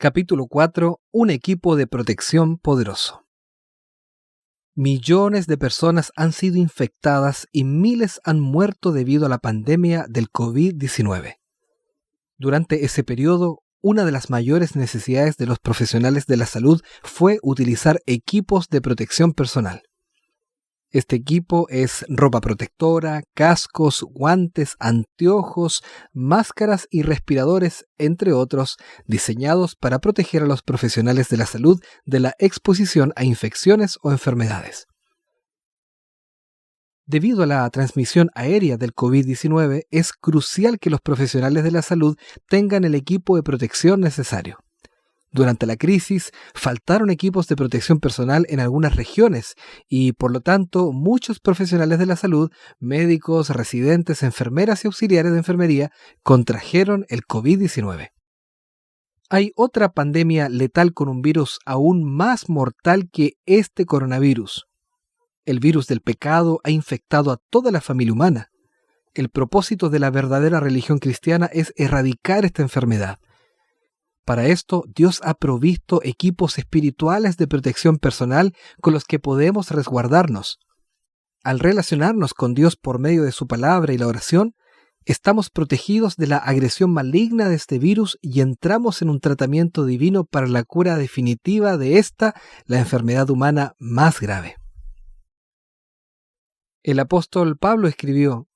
Capítulo 4. Un equipo de protección poderoso. Millones de personas han sido infectadas y miles han muerto debido a la pandemia del COVID-19. Durante ese periodo, una de las mayores necesidades de los profesionales de la salud fue utilizar equipos de protección personal. Este equipo es ropa protectora, cascos, guantes, anteojos, máscaras y respiradores, entre otros, diseñados para proteger a los profesionales de la salud de la exposición a infecciones o enfermedades. Debido a la transmisión aérea del COVID-19, es crucial que los profesionales de la salud tengan el equipo de protección necesario. Durante la crisis, faltaron equipos de protección personal en algunas regiones y, por lo tanto, muchos profesionales de la salud, médicos, residentes, enfermeras y auxiliares de enfermería, contrajeron el COVID-19. Hay otra pandemia letal con un virus aún más mortal que este coronavirus. El virus del pecado ha infectado a toda la familia humana. El propósito de la verdadera religión cristiana es erradicar esta enfermedad. Para esto, Dios ha provisto equipos espirituales de protección personal con los que podemos resguardarnos. Al relacionarnos con Dios por medio de su palabra y la oración, estamos protegidos de la agresión maligna de este virus y entramos en un tratamiento divino para la cura definitiva de la enfermedad humana más grave. El apóstol Pablo escribió: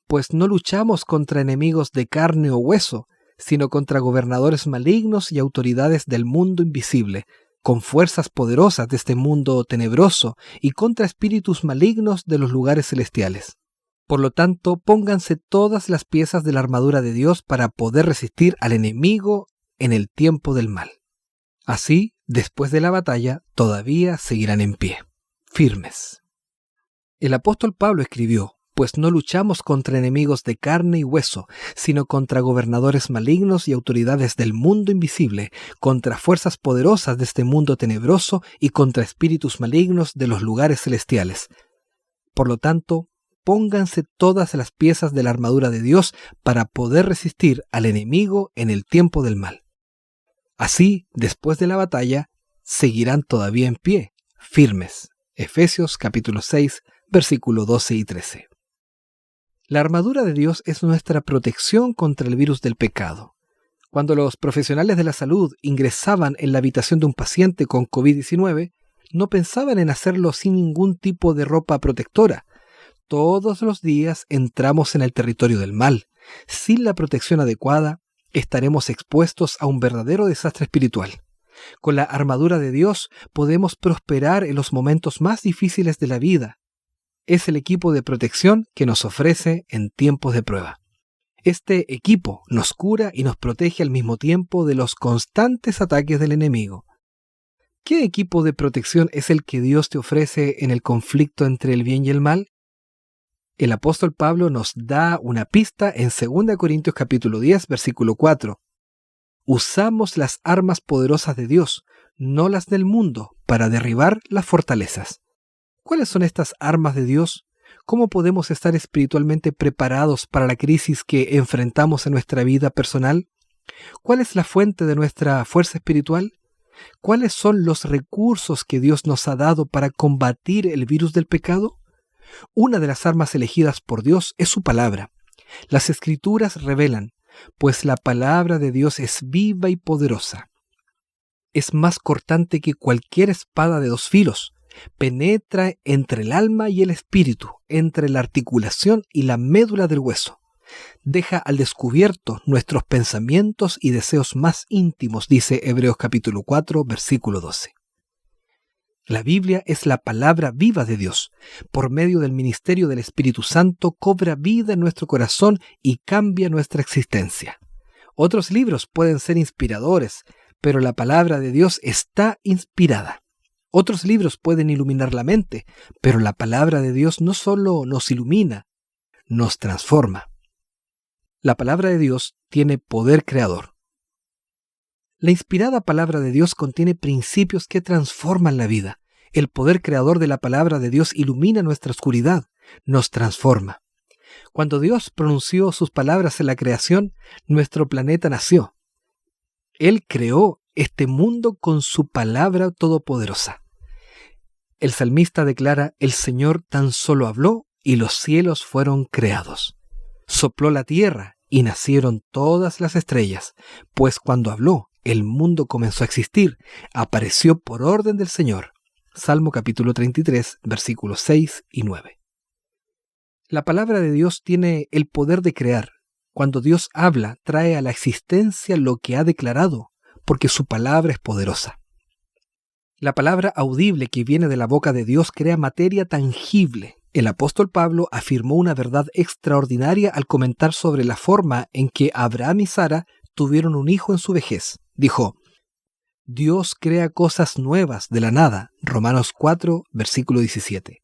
«Pues no luchamos contra enemigos de carne o hueso, sino contra gobernadores malignos y autoridades del mundo invisible, con fuerzas poderosas de este mundo tenebroso y contra espíritus malignos de los lugares celestiales. Por lo tanto, pónganse todas las piezas de la armadura de Dios para poder resistir al enemigo en el tiempo del mal. Así, después de la batalla, todavía seguirán en pie, firmes». El apóstol Pablo escribió: «Pues no luchamos contra enemigos de carne y hueso, sino contra gobernadores malignos y autoridades del mundo invisible, contra fuerzas poderosas de este mundo tenebroso y contra espíritus malignos de los lugares celestiales. Por lo tanto, pónganse todas las piezas de la armadura de Dios para poder resistir al enemigo en el tiempo del mal. Así, después de la batalla, seguirán todavía en pie, firmes». Efesios capítulo 6, versículos 12 y 13. La armadura de Dios es nuestra protección contra el virus del pecado. Cuando los profesionales de la salud ingresaban en la habitación de un paciente con COVID-19, no pensaban en hacerlo sin ningún tipo de ropa protectora. Todos los días entramos en el territorio del mal. Sin la protección adecuada, estaremos expuestos a un verdadero desastre espiritual. Con la armadura de Dios podemos prosperar en los momentos más difíciles de la vida. Es el equipo de protección que nos ofrece en tiempos de prueba. Este equipo nos cura y nos protege al mismo tiempo de los constantes ataques del enemigo. ¿Qué equipo de protección es el que Dios te ofrece en el conflicto entre el bien y el mal? El apóstol Pablo nos da una pista en 2 Corintios capítulo 10, versículo 4. «Usamos las armas poderosas de Dios, no las del mundo, para derribar las fortalezas». ¿Cuáles son estas armas de Dios? ¿Cómo podemos estar espiritualmente preparados para la crisis que enfrentamos en nuestra vida personal? ¿Cuál es la fuente de nuestra fuerza espiritual? ¿Cuáles son los recursos que Dios nos ha dado para combatir el virus del pecado? Una de las armas elegidas por Dios es su palabra. Las Escrituras revelan: «Pues la palabra de Dios es viva y poderosa. Es más cortante que cualquier espada de 2 filos. Penetra entre el alma y el espíritu, entre la articulación y la médula del hueso. Deja al descubierto nuestros pensamientos y deseos más íntimos», dice Hebreos capítulo 4, versículo 12. La Biblia es la palabra viva de Dios. Por medio del ministerio del Espíritu Santo cobra vida en nuestro corazón y cambia nuestra existencia. Otros libros pueden ser inspiradores, pero la palabra de Dios está inspirada. Otros libros pueden iluminar la mente, pero la palabra de Dios no solo nos ilumina, nos transforma. La palabra de Dios tiene poder creador. La inspirada palabra de Dios contiene principios que transforman la vida. El poder creador de la palabra de Dios ilumina nuestra oscuridad, nos transforma. Cuando Dios pronunció sus palabras en la creación, nuestro planeta nació. Él creó este mundo con su palabra todopoderosa. El salmista declara: el Señor tan solo habló y los cielos fueron creados. Sopló la tierra y nacieron todas las estrellas, pues cuando habló, el mundo comenzó a existir, apareció por orden del Señor. Salmo capítulo 33, versículos 6 y 9. La palabra de Dios tiene el poder de crear. Cuando Dios habla, trae a la existencia lo que ha declarado, porque su palabra es poderosa. La palabra audible que viene de la boca de Dios crea materia tangible. El apóstol Pablo afirmó una verdad extraordinaria al comentar sobre la forma en que Abraham y Sara tuvieron un hijo en su vejez. Dijo: Dios crea cosas nuevas de la nada. Romanos 4, versículo 17.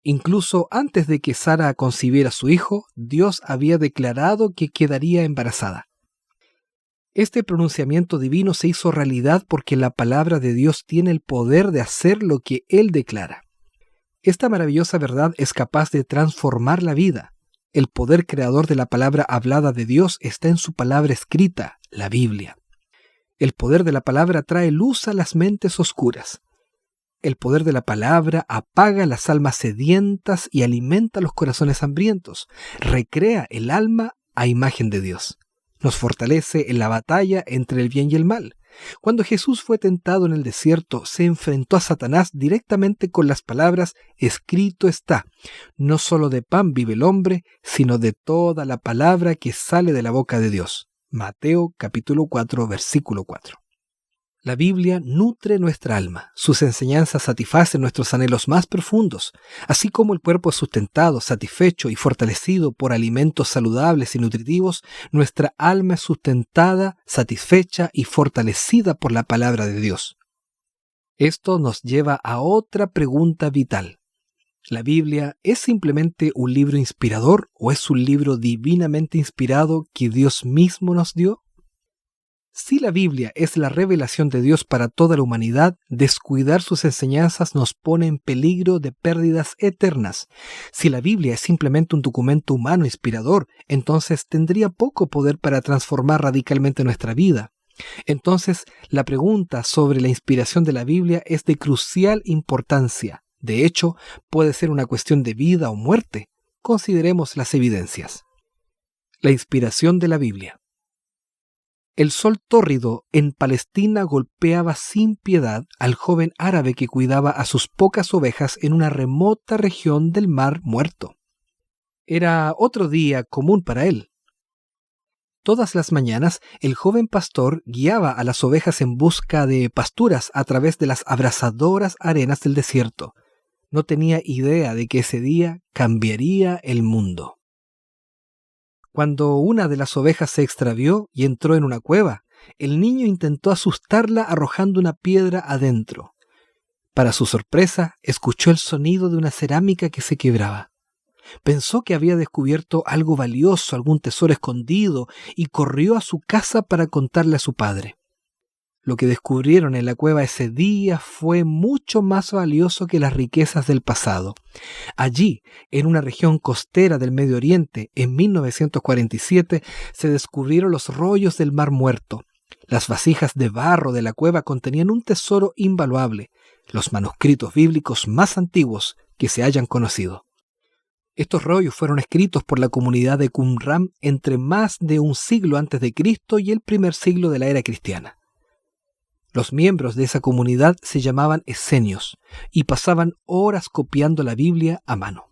Incluso antes de que Sara concibiera a su hijo, Dios había declarado que quedaría embarazada. Este pronunciamiento divino se hizo realidad porque la palabra de Dios tiene el poder de hacer lo que Él declara. Esta maravillosa verdad es capaz de transformar la vida. El poder creador de la palabra hablada de Dios está en su palabra escrita, la Biblia. El poder de la palabra trae luz a las mentes oscuras. El poder de la palabra apaga las almas sedientas y alimenta los corazones hambrientos. Recrea el alma a imagen de Dios. Nos fortalece en la batalla entre el bien y el mal. Cuando Jesús fue tentado en el desierto, se enfrentó a Satanás directamente con las palabras: escrito está, no solo de pan vive el hombre, sino de toda la palabra que sale de la boca de Dios. Mateo capítulo 4, versículo 4. La Biblia nutre nuestra alma. Sus enseñanzas satisfacen nuestros anhelos más profundos. Así como el cuerpo es sustentado, satisfecho y fortalecido por alimentos saludables y nutritivos, nuestra alma es sustentada, satisfecha y fortalecida por la palabra de Dios. Esto nos lleva a otra pregunta vital. ¿La Biblia es simplemente un libro inspirador o es un libro divinamente inspirado que Dios mismo nos dio? Si la Biblia es la revelación de Dios para toda la humanidad, descuidar sus enseñanzas nos pone en peligro de pérdidas eternas. Si la Biblia es simplemente un documento humano inspirador, entonces tendría poco poder para transformar radicalmente nuestra vida. Entonces, la pregunta sobre la inspiración de la Biblia es de crucial importancia. De hecho, puede ser una cuestión de vida o muerte. Consideremos las evidencias. La inspiración de la Biblia. El sol tórrido en Palestina golpeaba sin piedad al joven árabe que cuidaba a sus pocas ovejas en una remota región del Mar Muerto. Era otro día común para él. Todas las mañanas, el joven pastor guiaba a las ovejas en busca de pasturas a través de las abrasadoras arenas del desierto. No tenía idea de que ese día cambiaría el mundo. Cuando una de las ovejas se extravió y entró en una cueva, el niño intentó asustarla arrojando una piedra adentro. Para su sorpresa, escuchó el sonido de una cerámica que se quebraba. Pensó que había descubierto algo valioso, algún tesoro escondido, y corrió a su casa para contarle a su padre. Lo que descubrieron en la cueva ese día fue mucho más valioso que las riquezas del pasado. Allí, en una región costera del Medio Oriente, en 1947, se descubrieron los rollos del Mar Muerto. Las vasijas de barro de la cueva contenían un tesoro invaluable, los manuscritos bíblicos más antiguos que se hayan conocido. Estos rollos fueron escritos por la comunidad de Qumran entre más de un siglo antes de Cristo y el primer siglo de la era cristiana. Los miembros de esa comunidad se llamaban esenios y pasaban horas copiando la Biblia a mano.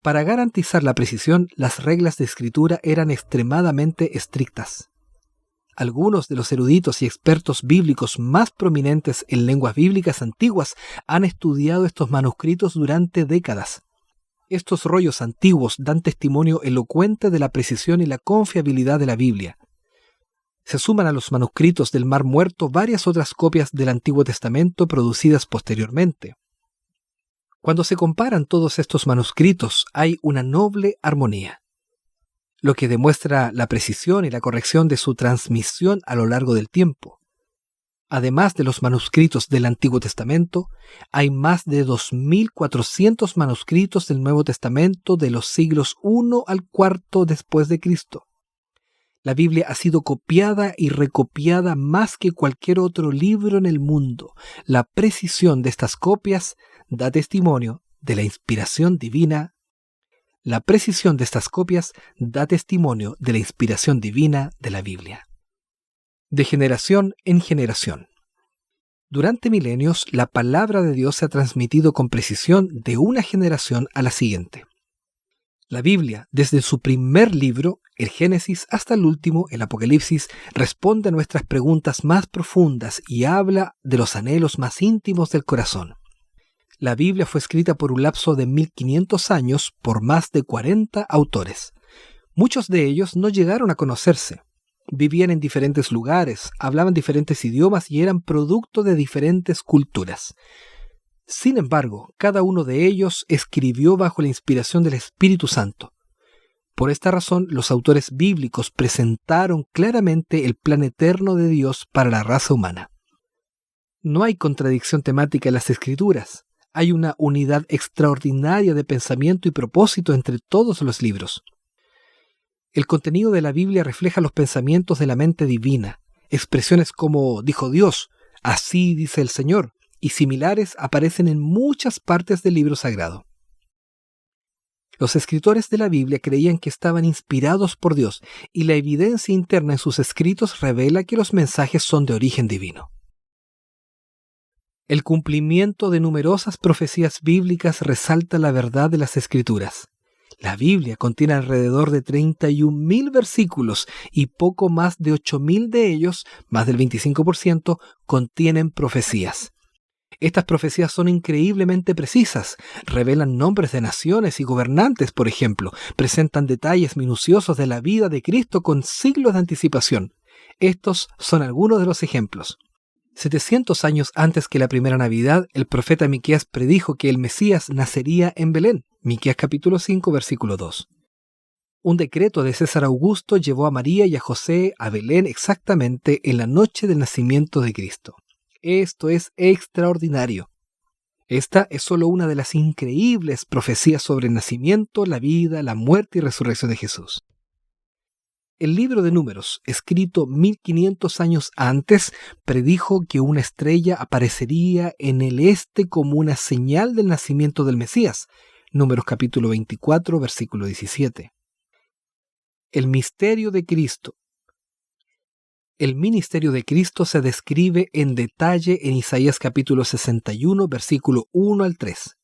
Para garantizar la precisión, las reglas de escritura eran extremadamente estrictas. Algunos de los eruditos y expertos bíblicos más prominentes en lenguas bíblicas antiguas han estudiado estos manuscritos durante décadas. Estos rollos antiguos dan testimonio elocuente de la precisión y la confiabilidad de la Biblia. Se suman a los manuscritos del Mar Muerto varias otras copias del Antiguo Testamento producidas posteriormente. Cuando se comparan todos estos manuscritos, hay una noble armonía, lo que demuestra la precisión y la corrección de su transmisión a lo largo del tiempo. Además de los manuscritos del Antiguo Testamento, hay más de 2.400 manuscritos del Nuevo Testamento de los siglos I al IV después de Cristo. La Biblia ha sido copiada y recopiada más que cualquier otro libro en el mundo. La precisión de estas copias da testimonio de la inspiración divina. La precisión de estas copias da testimonio de la inspiración divina de la Biblia. De generación en generación. Durante milenios, la palabra de Dios se ha transmitido con precisión de una generación a la siguiente. La Biblia, desde su primer libro, el Génesis, hasta el último, el Apocalipsis, responde a nuestras preguntas más profundas y habla de los anhelos más íntimos del corazón. La Biblia fue escrita por un lapso de 1500 años por más de 40 autores. Muchos de ellos no llegaron a conocerse. Vivían en diferentes lugares, hablaban diferentes idiomas y eran producto de diferentes culturas. Sin embargo, cada uno de ellos escribió bajo la inspiración del Espíritu Santo. Por esta razón, los autores bíblicos presentaron claramente el plan eterno de Dios para la raza humana. No hay contradicción temática en las Escrituras. Hay una unidad extraordinaria de pensamiento y propósito entre todos los libros. El contenido de la Biblia refleja los pensamientos de la mente divina. Expresiones como dijo Dios, así dice el Señor, y similares aparecen en muchas partes del libro sagrado. Los escritores de la Biblia creían que estaban inspirados por Dios, y la evidencia interna en sus escritos revela que los mensajes son de origen divino. El cumplimiento de numerosas profecías bíblicas resalta la verdad de las Escrituras. La Biblia contiene alrededor de 31.000 versículos y poco más de 8.000 de ellos, más del 25%, contienen profecías. Estas profecías son increíblemente precisas, revelan nombres de naciones y gobernantes, por ejemplo, presentan detalles minuciosos de la vida de Cristo con siglos de anticipación. Estos son algunos de los ejemplos. 700 años antes que la primera Navidad, el profeta Miqueas predijo que el Mesías nacería en Belén. Miqueas capítulo 5, versículo 2. Un decreto de César Augusto llevó a María y a José a Belén exactamente en la noche del nacimiento de Cristo. Esto es extraordinario. Esta es solo una de las increíbles profecías sobre el nacimiento, la vida, la muerte y resurrección de Jesús. El libro de Números, escrito 1500 años antes, predijo que una estrella aparecería en el este como una señal del nacimiento del Mesías. Números capítulo 24, versículo 17. El misterio de Cristo. El ministerio de Cristo se describe en detalle en Isaías capítulo 61, versículo 1 al 3.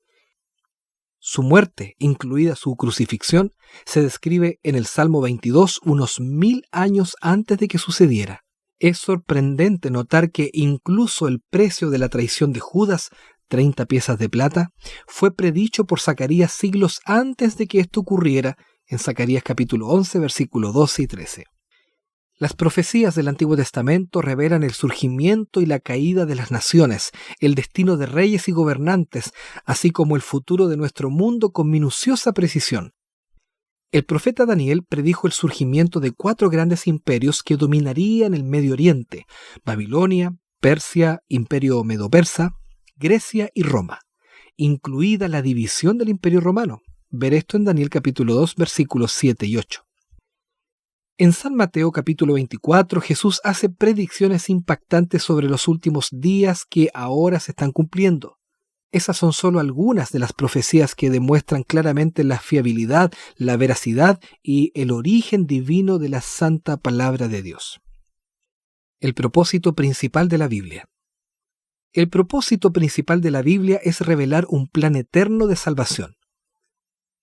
Su muerte, incluida su crucifixión, se describe en el Salmo 22 unos 1000 años antes de que sucediera. Es sorprendente notar que incluso el precio de la traición de Judas, 30 piezas de plata, fue predicho por Zacarías siglos antes de que esto ocurriera en Zacarías capítulo 11, versículos 12 y 13. Las profecías del Antiguo Testamento revelan el surgimiento y la caída de las naciones, el destino de reyes y gobernantes, así como el futuro de nuestro mundo con minuciosa precisión. El profeta Daniel predijo el surgimiento de 4 grandes imperios que dominarían el Medio Oriente: Babilonia, Persia, Imperio Medo-Persa, Grecia y Roma, incluida la división del Imperio Romano. Ver esto en Daniel capítulo 2, versículos 7 y 8. En San Mateo capítulo 24, Jesús hace predicciones impactantes sobre los últimos días que ahora se están cumpliendo. Esas son solo algunas de las profecías que demuestran claramente la fiabilidad, la veracidad y el origen divino de la santa palabra de Dios. El propósito principal de la Biblia. El propósito principal de la Biblia es revelar un plan eterno de salvación.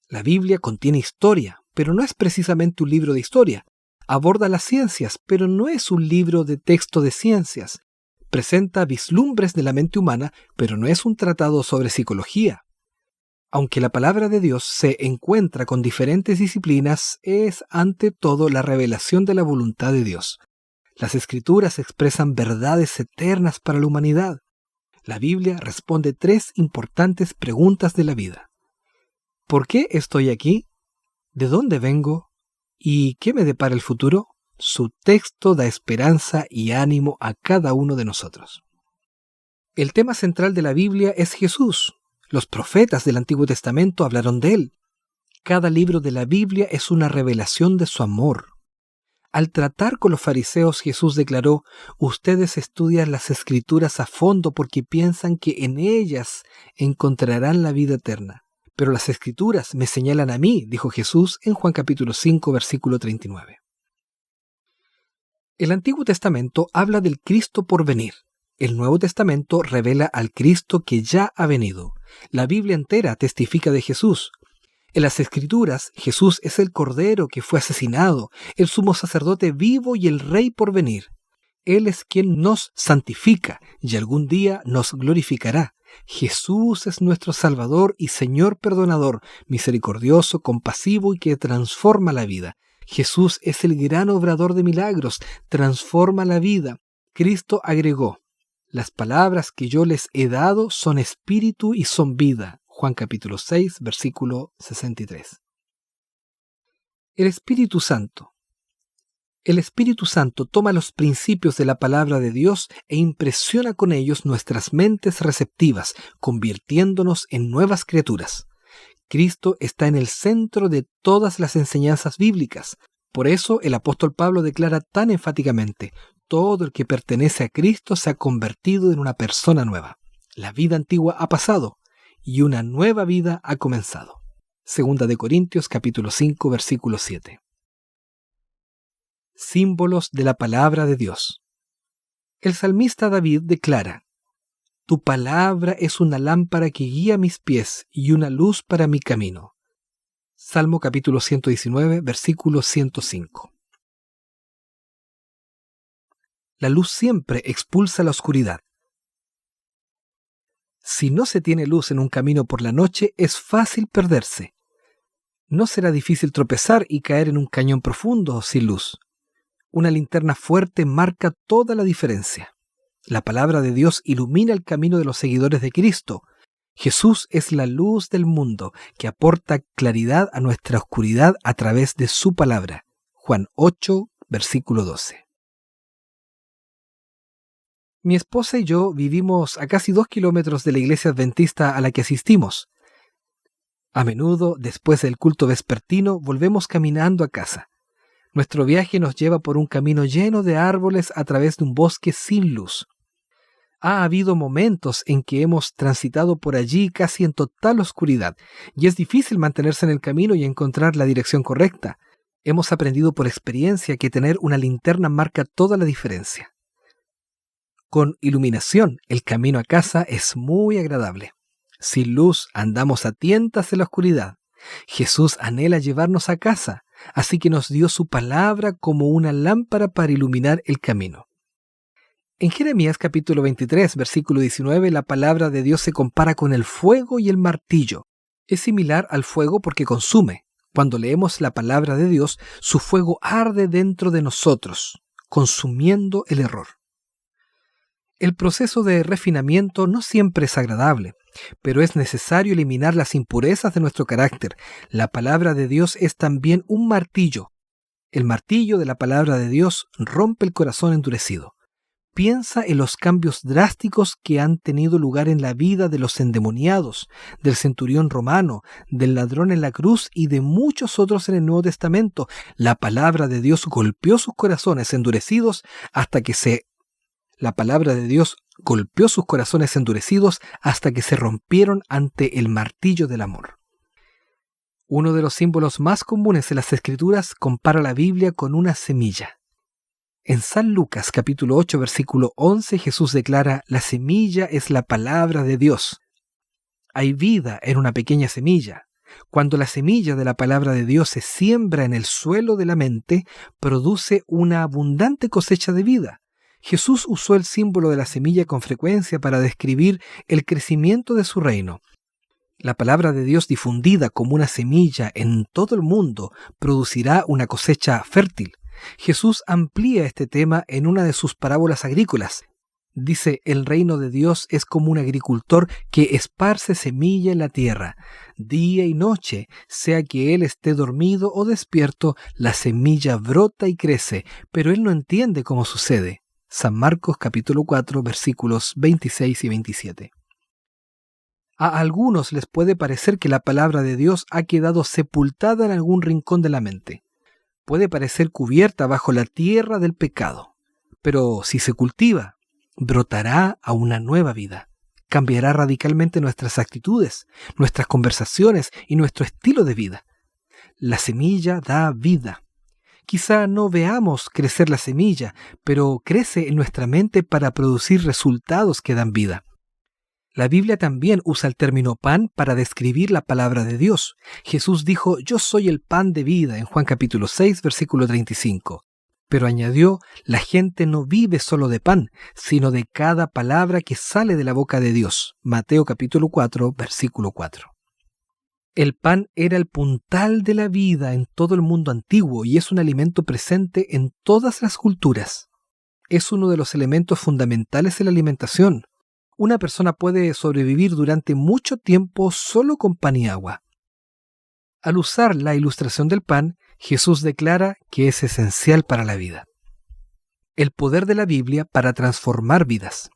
La Biblia contiene historia, pero no es precisamente un libro de historia. Aborda las ciencias, pero no es un libro de texto de ciencias. Presenta vislumbres de la mente humana, pero no es un tratado sobre psicología. Aunque la palabra de Dios se encuentra con diferentes disciplinas, es ante todo la revelación de la voluntad de Dios. Las Escrituras expresan verdades eternas para la humanidad. La Biblia responde 3 importantes preguntas de la vida. ¿Por qué estoy aquí? ¿De dónde vengo? ¿Y qué me depara el futuro? Su texto da esperanza y ánimo a cada uno de nosotros. El tema central de la Biblia es Jesús. Los profetas del Antiguo Testamento hablaron de él. Cada libro de la Biblia es una revelación de su amor. Al tratar con los fariseos, Jesús declaró: ustedes estudian las Escrituras a fondo porque piensan que en ellas encontrarán la vida eterna. Pero las Escrituras me señalan a mí, dijo Jesús en Juan capítulo 5, versículo 39. El Antiguo Testamento habla del Cristo por venir. El Nuevo Testamento revela al Cristo que ya ha venido. La Biblia entera testifica de Jesús. En las Escrituras, Jesús es el Cordero que fue asesinado, el sumo sacerdote vivo y el Rey por venir. Él es quien nos santifica y algún día nos glorificará. Jesús es nuestro Salvador y Señor perdonador, misericordioso, compasivo y que transforma la vida. Jesús es el gran obrador de milagros, transforma la vida. Cristo agregó: las palabras que yo les he dado son espíritu y son vida. Juan capítulo 6, versículo 63. El Espíritu Santo. El Espíritu Santo toma los principios de la palabra de Dios e impresiona con ellos nuestras mentes receptivas, convirtiéndonos en nuevas criaturas. Cristo está en el centro de todas las enseñanzas bíblicas. Por eso el apóstol Pablo declara tan enfáticamente: todo el que pertenece a Cristo se ha convertido en una persona nueva. La vida antigua ha pasado y una nueva vida ha comenzado. Segunda de Corintios capítulo 5, versículo 7. Símbolos de la palabra de Dios. El salmista David declara: tu palabra es una lámpara que guía mis pies y una luz para mi camino. Salmo capítulo 119, versículo 105. La luz siempre expulsa la oscuridad. Si no se tiene luz en un camino por la noche, es fácil perderse. No será difícil tropezar y caer en un cañón profundo sin luz. Una linterna fuerte marca toda la diferencia. La palabra de Dios ilumina el camino de los seguidores de Cristo. Jesús es la luz del mundo que aporta claridad a nuestra oscuridad a través de su palabra. Juan 8, versículo 12. Mi esposa y yo vivimos a casi 2 kilómetros de la iglesia adventista a la que asistimos. A menudo, después del culto vespertino, volvemos caminando a casa. Nuestro viaje nos lleva por un camino lleno de árboles a través de un bosque sin luz. Ha habido momentos en que hemos transitado por allí casi en total oscuridad, y es difícil mantenerse en el camino y encontrar la dirección correcta. Hemos aprendido por experiencia que tener una linterna marca toda la diferencia. Con iluminación, el camino a casa es muy agradable. Sin luz, andamos a tientas en la oscuridad. Jesús anhela llevarnos a casa, así que nos dio su palabra como una lámpara para iluminar el camino. En Jeremías capítulo 23, versículo 19, la palabra de Dios se compara con el fuego y el martillo. Es similar al fuego porque consume. Cuando leemos la palabra de Dios, su fuego arde dentro de nosotros, consumiendo el error. El proceso de refinamiento no siempre es agradable, pero es necesario eliminar las impurezas de nuestro carácter. La palabra de Dios es también un martillo. El martillo de la palabra de Dios rompe el corazón endurecido. Piensa en los cambios drásticos que han tenido lugar en la vida de los endemoniados, del centurión romano, del ladrón en la cruz y de muchos otros en el Nuevo Testamento. La palabra de Dios golpeó sus corazones endurecidos La palabra de Dios golpeó sus corazones endurecidos hasta que se rompieron ante el martillo del amor. Uno de los símbolos más comunes en las Escrituras compara la Biblia con una semilla. En San Lucas capítulo 8 versículo 11 Jesús declara: la semilla es la palabra de Dios. Hay vida en una pequeña semilla. Cuando la semilla de la palabra de Dios se siembra en el suelo de la mente, produce una abundante cosecha de vida. Jesús usó el símbolo de la semilla con frecuencia para describir el crecimiento de su reino. La palabra de Dios difundida como una semilla en todo el mundo producirá una cosecha fértil. Jesús amplía este tema en una de sus parábolas agrícolas. Dice: el reino de Dios es como un agricultor que esparce semilla en la tierra. Día y noche, sea que él esté dormido o despierto, la semilla brota y crece, pero él no entiende cómo sucede. San Marcos capítulo 4 versículos 26 y 27. A algunos les puede parecer que la palabra de Dios ha quedado sepultada en algún rincón de la mente. puede parecer cubierta bajo la tierra del pecado, pero si se cultiva, brotará a una nueva vida. Cambiará radicalmente nuestras actitudes, nuestras conversaciones y nuestro estilo de vida. La semilla da vida. Quizá no veamos crecer la semilla, pero crece en nuestra mente para producir resultados que dan vida. La Biblia también usa el término pan para describir la palabra de Dios. Jesús dijo: "Yo soy el pan de vida", en Juan capítulo 6, versículo 35. Pero añadió: "La gente no vive solo de pan, sino de cada palabra que sale de la boca de Dios", Mateo capítulo 4, versículo 4. El pan era el puntal de la vida en todo el mundo antiguo y es un alimento presente en todas las culturas. Es uno de los elementos fundamentales en la alimentación. Una persona puede sobrevivir durante mucho tiempo solo con pan y agua. Al usar la ilustración del pan, Jesús declara que es esencial para la vida. El poder de la Biblia para transformar vidas.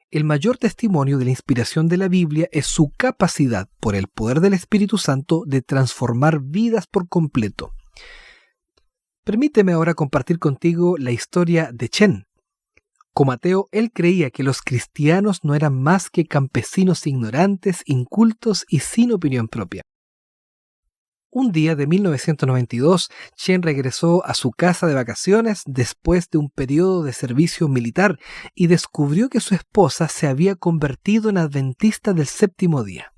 El mayor testimonio de la inspiración de la Biblia es su capacidad, por el poder del Espíritu Santo, de transformar vidas por completo. Permíteme ahora compartir contigo la historia de Chen. Como ateo, él creía que los cristianos no eran más que campesinos ignorantes, incultos y sin opinión propia. Un día de 1992, Chen regresó a su casa de vacaciones después de un periodo de servicio militar y descubrió que su esposa se había convertido en adventista del séptimo día.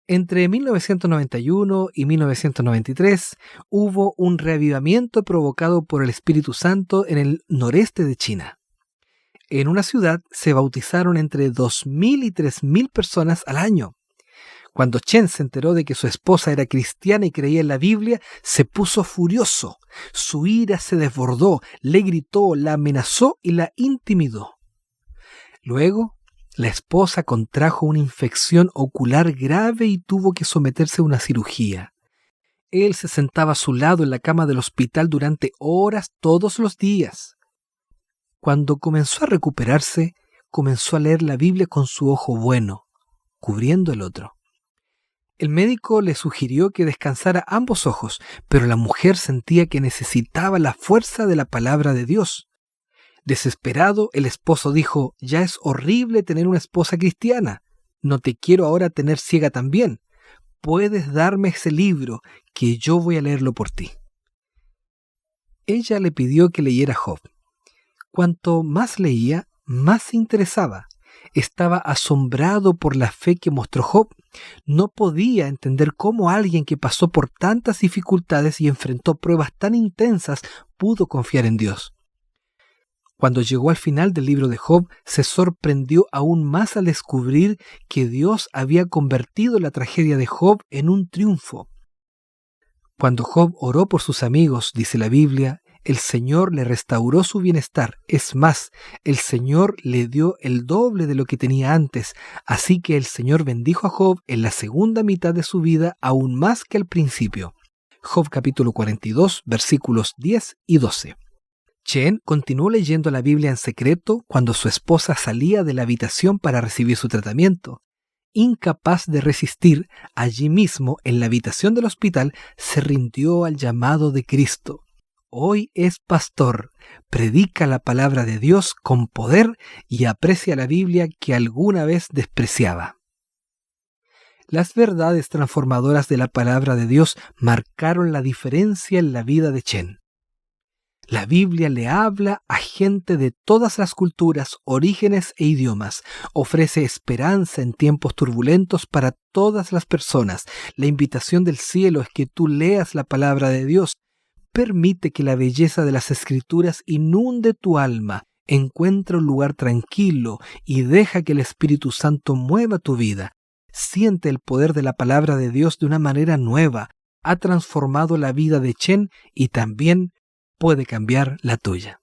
Entre 1991 y 1993 hubo un reavivamiento provocado por el Espíritu Santo en el noreste de China. En una ciudad se bautizaron entre 2.000 y 3.000 personas al año. Cuando Chen se enteró de que su esposa era cristiana y creía en la Biblia, se puso furioso. Su ira se desbordó, le gritó, la amenazó y la intimidó. Luego, la esposa contrajo una infección ocular grave y tuvo que someterse a una cirugía. Él se sentaba a su lado en la cama del hospital durante horas todos los días. Cuando comenzó a recuperarse, comenzó a leer la Biblia con su ojo bueno, cubriendo el otro. El médico le sugirió que descansara ambos ojos, pero la mujer sentía que necesitaba la fuerza de la palabra de Dios. Desesperado, el esposo dijo: "Ya es horrible tener una esposa cristiana. No te quiero ahora tener ciega también. Puedes darme ese libro, que yo voy a leerlo por ti". Ella le pidió que leyera Job. Cuanto más leía, más se interesaba. Estaba asombrado por la fe que mostró Job. No podía entender cómo alguien que pasó por tantas dificultades y enfrentó pruebas tan intensas pudo confiar en Dios. Cuando llegó al final del libro de Job, se sorprendió aún más al descubrir que Dios había convertido la tragedia de Job en un triunfo. Cuando Job oró por sus amigos, dice la Biblia, el Señor le restauró su bienestar. Es más, el Señor le dio el doble de lo que tenía antes. Así que el Señor bendijo a Job en la segunda mitad de su vida aún más que al principio. Job capítulo 42, versículos 10 y 12. Chen continuó leyendo la Biblia en secreto cuando su esposa salía de la habitación para recibir su tratamiento. Incapaz de resistir, allí mismo, en la habitación del hospital, se rindió al llamado de Cristo. Hoy es pastor, predica la palabra de Dios con poder y aprecia la Biblia que alguna vez despreciaba. Las verdades transformadoras de la palabra de Dios marcaron la diferencia en la vida de Chen. La Biblia le habla a gente de todas las culturas, orígenes e idiomas. Ofrece esperanza en tiempos turbulentos para todas las personas. La invitación del cielo es que tú leas la palabra de Dios. Permite que la belleza de las Escrituras inunde tu alma. Encuentra un lugar tranquilo y deja que el Espíritu Santo mueva tu vida. Siente el poder de la palabra de Dios de una manera nueva. Ha transformado la vida de Chen y también puede cambiar la tuya.